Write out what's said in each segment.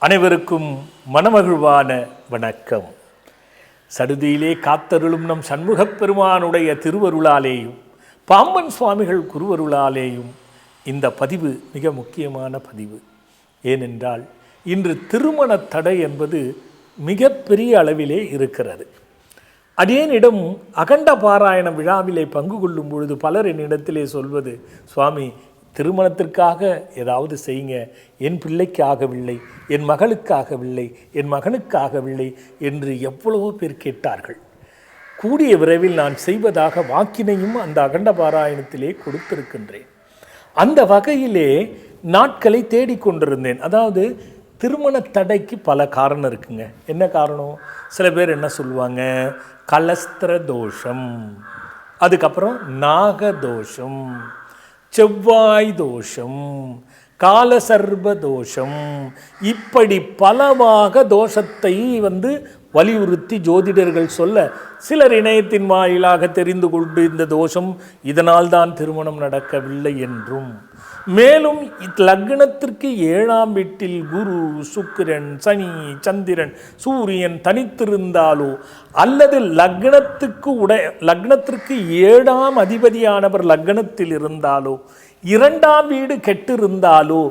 அனைவருக்கும் மனமகிழ்வான வணக்கம். சடுதியிலே காத்தருளும் நம் சண்முகப் பெருமானுடைய திருவருளாலேயும் பாம்பன் சுவாமிகள் குருவருளாலேயும் இந்த பதிவு மிக முக்கியமான பதிவு. ஏனென்றால் இன்று திருமண தடை என்பது மிகப்பெரிய அளவிலே இருக்கிறது. அடியேனிடம் அகண்ட பாராயண விழாவிலே பங்கு கொள்ளும் பொழுது பலர் என்னிடத்திலே சொல்வது, சுவாமி திருமணத்திற்காக ஏதாவது செய்யுங்க, என் பிள்ளைக்கு ஆகவில்லை, என் மகளுக்கு ஆகவில்லை, என் மகனுக்கு ஆகவில்லை என்று எவ்வளவோ பேர் கேட்டார்கள். கூடிய விரைவில் நான் செய்வதாக வாக்கினையும் அந்த அகண்ட பாராயணத்திலே கொடுத்திருக்கின்றேன். அந்த வகையிலே நாட்களை தேடிக்கொண்டிருந்தேன். அதாவது திருமண தடைக்கு பல காரணம் இருக்குங்க. என்ன காரணம்? சில பேர் என்ன சொல்லுவாங்க, கலஸ்திர தோஷம், அதுக்கப்புறம் நாகதோஷம், செவ்வாய் தோஷம், காலசர்ப தோஷம், இப்படி பலவாக தோஷத்தை வலியுறுத்தி ஜோதிடர்கள் சொல்ல சிலர் இணையத்தின் வாயிலாக தெரிந்து கொண்டு இந்த தோஷம் இதனால் தான் திருமணம் நடக்கவில்லை என்றும், மேலும் லக்னத்திற்கு 7ஆம் வீட்டில் குரு, சுக்கிரன், சனி, சந்திரன், சூரியன் தனித்திருந்தாலோ அல்லது லக்னத்திற்கு 7ஆம் அதிபதியானவர் லக்னத்தில் இருந்தாலோ 2ஆம் வீடு கெட்டிருந்தாலோ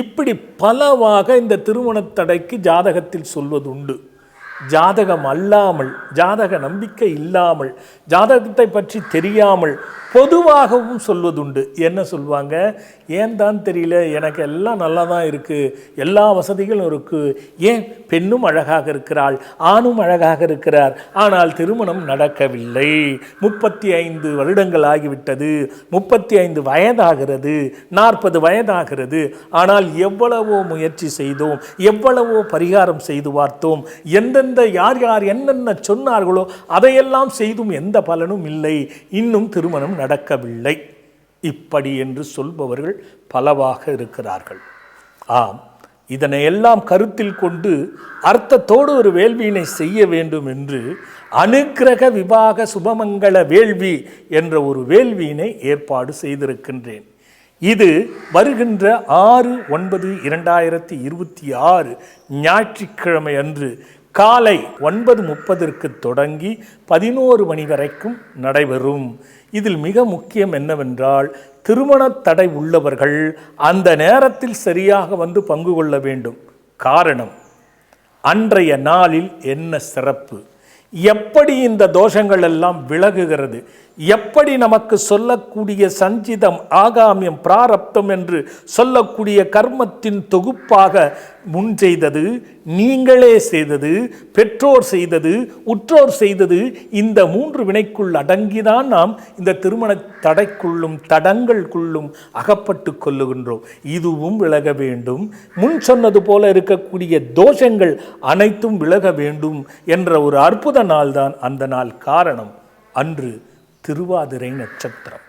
இப்படி பலவாக இந்த திருமணத் தடைக்கு ஜாதகத்தில் சொல்வதுண்டு. ஜாதகம் அல்லாமல், ஜாதக நம்பிக்கை இல்லாமல், ஜாதகத்தை பற்றி தெரியாமல் பொதுவாகவும் சொல்வதுண்டு. என்ன சொல்லுவாங்க, ஏன் தான் தெரியல, எனக்கு எல்லாம் நல்லா தான் இருக்குது, எல்லா வசதிகளும் இருக்குது, ஏன் பெண்ணும் அழகாக இருக்கிறாள், ஆணும் அழகாக இருக்கிறார், ஆனால் திருமணம் நடக்கவில்லை, 35 வருடங்கள் ஆகிவிட்டது, 35 வயதாகிறது, 40 வயதாகிறது, ஆனால் எவ்வளவோ முயற்சி செய்தோம், எவ்வளவோ பரிகாரம் செய்து பார்த்தோம், எந்தெந்த யார் யார் என்னென்ன சொன்னார்களோ அதையெல்லாம் செய்தும் எந்த பலனும் இல்லை, இன்னும் திருமணம் நடக்கவில்லை, இப்படி என்று சொல்பவர்கள் பலவாக இருக்கிறார்கள். ஆம், இதனை எல்லாம் கருத்தில் கொண்டு அர்த்தத்தோடு ஒரு வேள்வியினை செய்ய வேண்டும் என்று அனுக்கிரக விபாக சுபமங்கள வேள்வி என்ற ஒரு வேள்வியினை ஏற்பாடு செய்திருக்கின்றேன். இது வருகின்ற 6/9/2026 ஞாயிற்றுக்கிழமை அன்று காலை 9:30 தொடங்கி 11 மணி வரைக்கும் நடைபெறும். இதில் மிக முக்கியம் என்னவென்றால், திருமண தடை உள்ளவர்கள் அந்த நேரத்தில் சரியாக பங்கு கொள்ள வேண்டும். காரணம், அன்றைய நாளில் என்ன சிறப்பு, எப்படி இந்த தோஷங்கள் எல்லாம் விலகுகிறது, எப்படி நமக்கு சொல்லக்கூடிய சஞ்சிதம், ஆகாமியம், பிராரப்தம் என்று சொல்லக்கூடிய கர்மத்தின் தொகுப்பாக முன் செய்தது, நீங்களே செய்தது, பெற்றோர் செய்தது, உற்றோர் செய்தது, இந்த 3 வினைக்குள் அடங்கிதான் நாம் இந்த திருமண தடைக்குள்ளும் தடங்களுக்குள்ளும் அகப்பட்டு கொள்ளுகின்றோம். இதுவும் விலக வேண்டும். முன் சொன்னது போல இருக்கக்கூடிய தோஷங்கள் அனைத்தும் விலக வேண்டும் என்ற ஒரு அற்புத நாள்தான் அந்த நாள். காரணம், அன்று திருவாதிரை நட்சத்திரம்.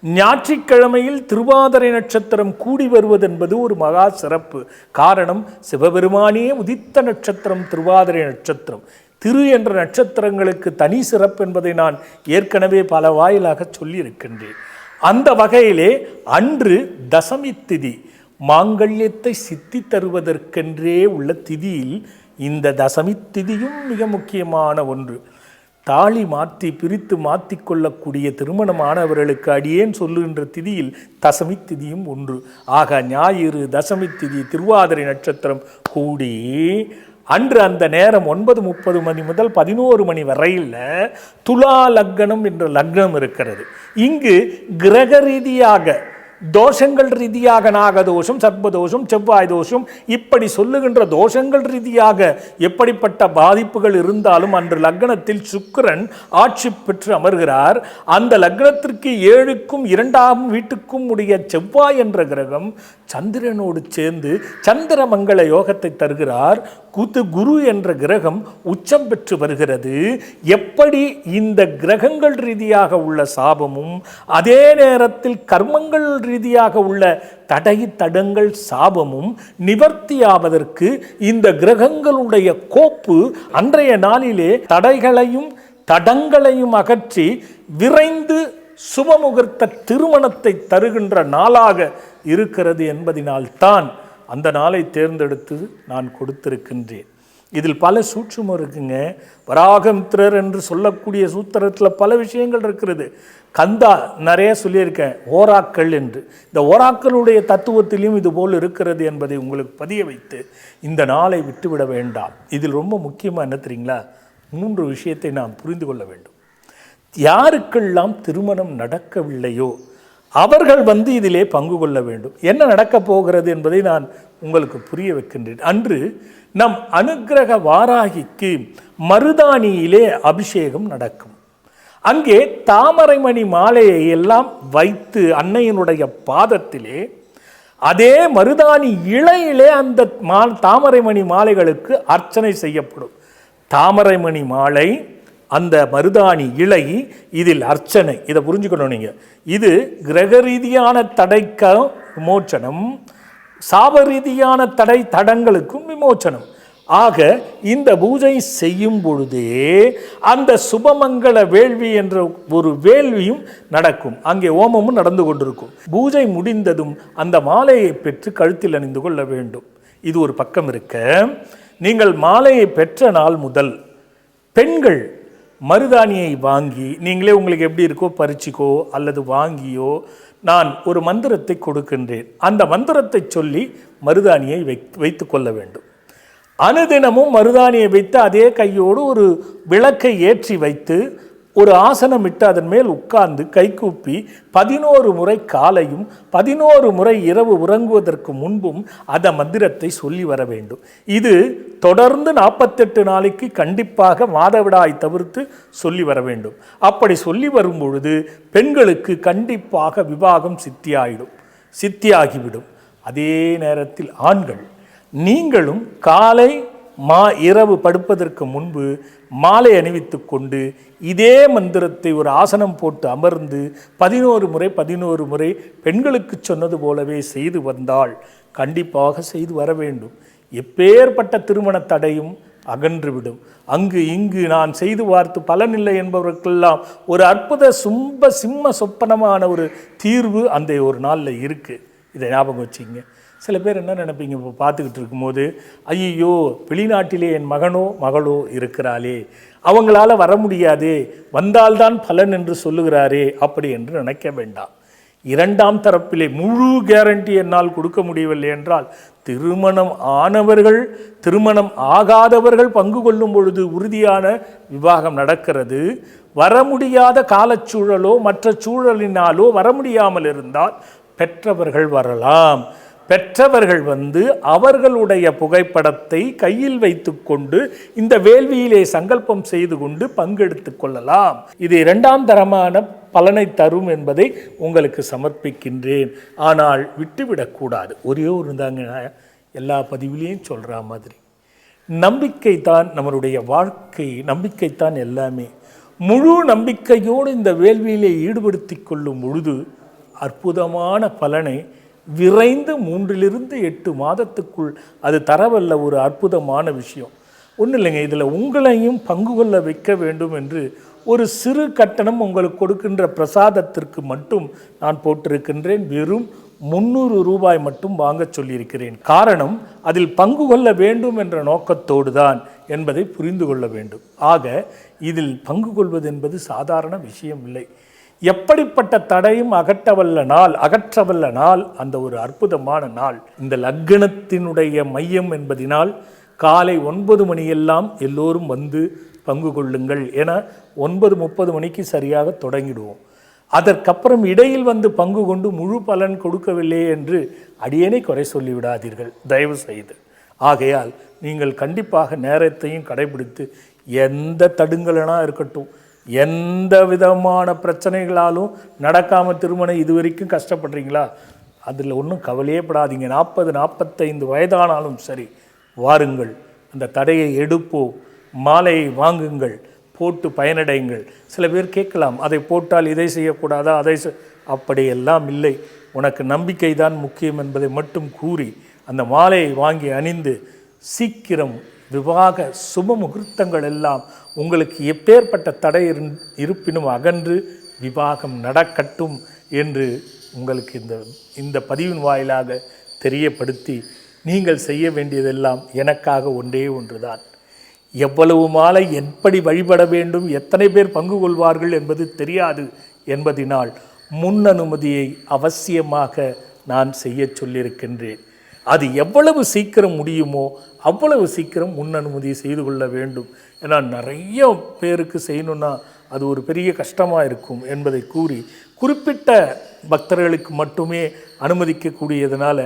ஞாயிற்றுக்கிழமையில் திருவாதிரை நட்சத்திரம் கூடி வருவது என்பது ஒரு மகா சிறப்பு. காரணம், சிவபெருமானே உதித்த நட்சத்திரம் திருவாதிரை நட்சத்திரம். திரு என்ற நட்சத்திரங்களுக்கு தனி சிறப்பு என்பதை நான் ஏற்கனவே பல வாயிலாக சொல்லியிருக்கின்றேன். அந்த வகையிலே அன்று தசமி திதி, மாங்கல்யத்தை சித்தி தருவதற்கென்றே உள்ள திதியில் இந்த தசமி திதியும் மிக முக்கியமான ஒன்று. தாலி மாற்றி பிரித்து மாற்றி கொள்ளக்கூடிய திருமணமானவர்களுக்கு அடியேன் சொல்லுகின்ற திதியில் தசமி திதியும் ஒன்று. ஆக ஞாயிறு தசமி திதி திருவாதிரை நட்சத்திரம் கூடி அன்று அந்த நேரம் 9:30 மணி முதல் 11 மணி வரையில் துலா லக்னம் என்ற லக்னம் இருக்கிறது. இங்கு கிரக ரீதியாக தோஷங்கள் ரீதியாக நாகதோஷம், சர்ப்பதோஷம், செவ்வாய் தோஷம், இப்படி சொல்லுகின்ற தோஷங்கள் ரீதியாக எப்படிப்பட்ட பாதிப்புகள் இருந்தாலும் அன்று லக்னத்தில் சுக்கிரன் ஆட்சி பெற்று அமர்கிறார். அந்த லக்னத்திற்கு 7க்கும் 2ஆம் வீட்டுக்கும் உடைய செவ்வாய் என்ற கிரகம் சந்திரனோடு சேர்ந்து சந்திரமங்கள யோகத்தை தருகிறார். குரு என்ற கிரகம் உச்சம் பெற்று வருகிறது. எப்படி இந்த கிரகங்கள் ரீதியாக உள்ள சாபமும் அதே நேரத்தில் கர்மங்கள் ரீதியாக உள்ள தடங்கள் சாபமும் நிவர்த்தியாவதற்கு இந்த கிரகங்களுடைய கோப்பு அன்றைய நாளிலே தடைகளையும் தடங்களையும் அகற்றி விரைந்து சுபமுகூர்த்த திருமணத்தை தருகின்ற நாளாக இருக்கிறது என்பதினால்தான் அந்த நாளை தேர்ந்தெடுத்து நான் கொடுத்திருக்கின்றேன். இதில் பல சூட்சுமம் இருக்குங்க. வராகமித்திரர் என்று சொல்லக்கூடிய சூத்திரத்தில் பல விஷயங்கள் இருக்கிறது. கந்தா நிறைய சொல்லியிருக்கேன், ஓராக்கள் என்று. இந்த ஓராக்களுடைய தத்துவத்திலும் இது போல் இருக்கிறது என்பதை உங்களுக்கு பதிய வைத்து இந்த நாளை விட்டுவிட வேண்டாம். இதில் ரொம்ப முக்கியமாக என்ன தெரியுங்களா, 3 விஷயத்தை நாம் புரிந்து கொள்ள வேண்டும். யாருக்கெல்லாம் திருமணம் நடக்கவில்லையோ அவர்கள் இதிலே பங்கு கொள்ள வேண்டும். என்ன நடக்கப் போகிறது என்பதை நான் உங்களுக்கு புரிய வைக்கின்றேன். அன்று நம் அனுக்கிரக வாராகிக்கு மருதாணியிலே அபிஷேகம் நடக்கும். அங்கே தாமரைமணி மாலையை எல்லாம் வைத்து அன்னையினுடைய பாதத்திலே அதே மருதாணி இலையிலே அந்த தாமரைமணி மாலைகளுக்கு அர்ச்சனை செய்யப்படும். தாமரைமணி மாலை, அந்த மருதாணி இலை, இதில் அர்ச்சனை. இதை புரிஞ்சுக்கணும் நீங்கள். இது கிரக ரீதியான தடைக்கு விமோச்சனம், சாப ரீதியான தடங்களுக்கும் விமோச்சனம். ஆக இந்த பூஜை செய்யும் பொழுதே அந்த சுபமங்கள வேள்வி என்ற ஒரு வேள்வியும் நடக்கும். அங்கே ஓமமும் நடந்து கொண்டிருக்கும். பூஜை முடிந்ததும் அந்த மாலையை பெற்று கழுத்தில் அணிந்து கொள்ள வேண்டும். இது ஒரு பக்கம் இருக்க, நீங்கள் மாலையை பெற்ற நாள் முதல் பெண்கள் மருதாணியை வாங்கி, நீங்களே உங்களுக்கு எப்படி இருக்கோ பறிச்சிக்கோ அல்லது வாங்கியோ, நான் ஒரு மந்திரத்தை கொடுக்கின்றேன். அந்த மந்திரத்தை சொல்லி மருதாணியை வைத்து கொள்ள வேண்டும். அனுதினமும் மருதாணியை வைத்து அதே கையோடு ஒரு விளக்கை ஏற்றி வைத்து ஒரு ஆசனம் இட்டு அதன் மேல் உட்கார்ந்து கைகூப்பி 11 முறை காலையும் 11 முறை இரவு உறங்குவதற்கு முன்பும் அந்த மந்திரத்தை சொல்லி வர வேண்டும். இது தொடர்ந்து 48 நாளைக்கு கண்டிப்பாக மாதவிடாய் தவிர்த்து சொல்லி வர வேண்டும். அப்படி சொல்லி வரும் பொழுது பெண்களுக்கு கண்டிப்பாக விவாகம் சித்தியாகிவிடும். அதே நேரத்தில் ஆண்கள், நீங்களும் காலை இரவு படுப்பதற்கு முன்பு மாலை அணிவித்து கொண்டு இதே மந்திரத்தை ஒரு ஆசனம் போட்டு அமர்ந்து 11 முறை பெண்களுக்கு சொன்னது போலவே செய்து வந்தால் கண்டிப்பாக செய்து வர வேண்டும். எப்பேற்பட்ட திருமண தடையும் அகன்றுவிடும். அங்கு இங்கு நான் செய்து பார்த்து பலனில்லை என்பவர்களுக்கெல்லாம் ஒரு அற்புத சிம்ம சொப்பனமான ஒரு தீர்வு அந்த ஒரு நாளில் இருக்குது. இதை ஞாபகம் வச்சுங்க. சில பேர் என்ன நினைப்பீங்க, இப்போ பார்த்துக்கிட்டு இருக்கும்போது, ஐயோ வெளிநாட்டிலே என் மகனோ மகளோ இருக்கிறாளே, அவங்களால வர முடியாதே, வந்தால்தான் பலன் என்று சொல்லுகிறாரே, அப்படி என்று நினைக்க வேண்டாம். 2ஆம் தரப்பிலே முழு கேரண்டி என்னால் கொடுக்க முடியவில்லை என்றால், திருமணம் ஆனவர்கள் திருமணம் ஆகாதவர்கள் பங்கு கொள்ளும் பொழுது உறுதியான விவாகம் நடக்கிறது. வர முடியாத காலச்சூழலோ மற்ற சூழலினாலோ வர முடியாமல் இருந்தால் பெற்றவர்கள் வரலாம். பெற்றவர்கள் அவர்களுடைய புகைப்படத்தை கையில் வைத்து கொண்டு இந்த வேள்வியிலே சங்கல்பம் செய்து கொண்டு பங்கெடுத்து கொள்ளலாம். இது 2ஆம் தரமான பலனை தரும் என்பதை உங்களுக்கு சமர்ப்பிக்கின்றேன். ஆனால் விட்டுவிடக்கூடாது. ஒரே ஒரு தாங்க, எல்லா பதிவிலையும் சொல்கிற மாதிரி, நம்பிக்கை தான் நம்மளுடைய வாழ்க்கை, நம்பிக்கைத்தான் எல்லாமே. முழு நம்பிக்கையோடு இந்த வேள்வியிலே ஈடுபடுத்தி கொள்ளும் பொழுது அற்புதமான பலனை விரைந்து 3 to 8 மாதத்துக்குள் அது தரவல்ல ஒரு அற்புதமான விஷயம். ஒன்றும் இல்லைங்க, இதில் உங்களையும் பங்கு கொள்ள வைக்க வேண்டும் என்று ஒரு சிறு கட்டணம் உங்களுக்கு கொடுக்கின்ற பிரசாதத்திற்கு மட்டும் நான் போட்டிருக்கின்றேன். வெறும் 300 ரூபாய் மட்டும் வாங்க சொல்லியிருக்கிறேன். காரணம், அதில் பங்கு கொள்ள வேண்டும் என்ற நோக்கத்தோடு தான் என்பதை புரிந்து கொள்ள வேண்டும். ஆக இதில் பங்கு கொள்வது என்பது சாதாரண விஷயம் இல்லை. எப்படிப்பட்ட தடையும் அகற்றவல்ல நாள் அந்த ஒரு அற்புதமான நாள். இந்த லக்னத்தினுடைய மையம் என்பதினால் காலை 9 மணியெல்லாம் எல்லோரும் பங்கு கொள்ளுங்கள் என 9:30 மணிக்கு சரியாக தொடங்கிடுவோம். அதற்கப்புறம் இடையில் பங்கு கொண்டு முழு பலன் கொடுக்கவில்லை என்று அடியேனை குறை சொல்லிவிடாதீர்கள் தயவு செய்து. ஆகையால் நீங்கள் கண்டிப்பாக நேரத்தையும் கடைபிடித்து எந்த தடுங்களனா இருக்கட்டும், எந்த விதமான பிரச்சனைகளாலும் நடக்காமல் திருமணம் இதுவரைக்கும் கஷ்டப்படுறீங்களா, அதில் ஒன்றும் கவலையே படாதீங்க. 40-45 வயதானாலும் சரி, வாருங்கள், அந்த தடையை எடுப்போம், மாலையை வாங்குங்கள், போட்டு பயனடைங்கள். சில பேர் கேட்கலாம், அதை போட்டால் இதை செய்யக்கூடாதா, அப்படியெல்லாம் இல்லை. உனக்கு நம்பிக்கை தான் முக்கியம் என்பதை மட்டும் கூறி அந்த மாலையை வாங்கி அணிந்து சீக்கிரம் விவாக சுப முகூர்த்தங்கள் எல்லாம் உங்களுக்கு எப்பேற்பட்ட தடை இருப்பினும் அகன்று விவாகம் நடக்கட்டும் என்று உங்களுக்கு இந்த பதிவின் வாயிலாக தெரியப்படுத்தி, நீங்கள் செய்ய வேண்டியதெல்லாம் எனக்காக ஒன்றே ஒன்றுதான். எவ்வளவு மாலை எப்படி வழிபட வேண்டும், எத்தனை பேர் பங்கு கொள்வார்கள் என்பது தெரியாது என்பதினால் முன் அனுமதியை அவசியமாக நான் செய்ய சொல்லியிருக்கின்றேன். அது எவ்வளவு சீக்கிரம் முடியுமோ அவ்வளவு சீக்கிரம் முன் அனுமதி செய்து கொள்ள வேண்டும். ஏன்னா நிறைய பேருக்கு செய்யணுன்னா அது ஒரு பெரிய கஷ்டமாக இருக்கும் என்பதை கூறி, குறிப்பிட்ட பக்தர்களுக்கு மட்டுமே அனுமதிக்கக்கூடியதுனால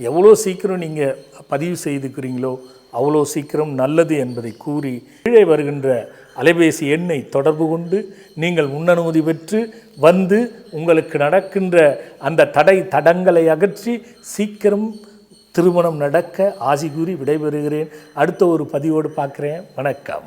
எவ்வளோ சீக்கிரம் நீங்கள் பதிவு செய்துக்கிறீங்களோ அவ்வளோ சீக்கிரம் நல்லது என்பதை கூறி, கீழே வருகின்ற அலைபேசி எண்ணை தொடர்பு கொண்டு நீங்கள் முன்னனுமதி பெற்று வந்து உங்களுக்கு நடக்கின்ற அந்த தடங்களை அகற்றி சீக்கிரம் திருமணம் நடக்க ஆசி கூறி விடைபெறுகிறேன். அடுத்த ஒரு பதிவோடு பார்க்குறேன். வணக்கம்.